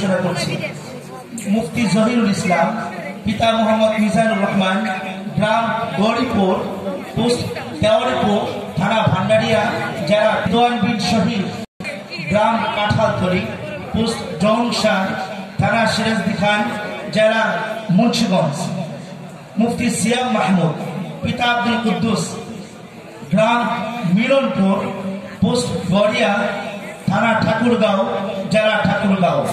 ঘোষণা করছি। মুফতি জহিরুল ইসলাম, পিতা মোহাম্মদ মিজানুর রহমান, গ্রাম গৌরীপুর, পোস্ট দেওয়ারিপুর, থানা ভান্ডারিয়া, জেলা দোয়ান বিন শহীদ, গ্রাম কাঁঠালতলী, পোস্ট জংশন, থানা সিরাজদি খান, জেলা মুন্সিগঞ্জ। মুফতি সিয়াম মাহমুদ, পিতা আব্দুল কুদ্দুস, গ্রাম মিলনপুর, পোস্ট গড়িয়া, থানা ঠাকুরগাঁও, জেলা ঠাকুরগাঁও।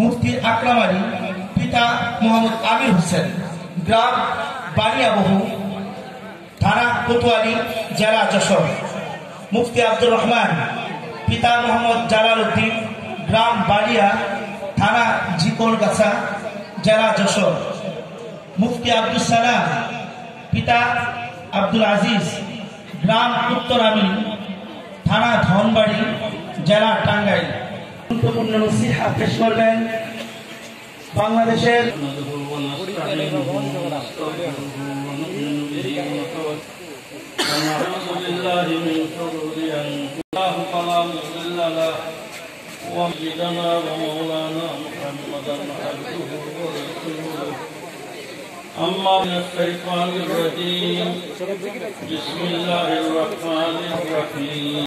মুফতি আকরাম আলী, পিতা মোহাম্মদ আমির হোসেন, গ্রাম বানিয়াবহু, থানা কোতোয়ালি, জেলা যশোর। মুফতি আব্দুর রহমান, পিতা মোহাম্মদ জালাল উদ্দিন, গ্রাম বালিয়া, থানা ঝিকরগাছা, জেলা যশোর। মুফতি আব্দুল সালাম, পিতা আব্দুল আজিজ, গ্রাম উত্তরামি, থানা ধনবাড়ি, জেলা টাঙ্গাইল। গুরুত্বপূর্ণ নসিহত পেশ করবেন বাংলাদেশের وسيدنا ومولانا محمدا عبده ورسوله أما من الشيطان الرجيم بسم الله الرحمن الرحيم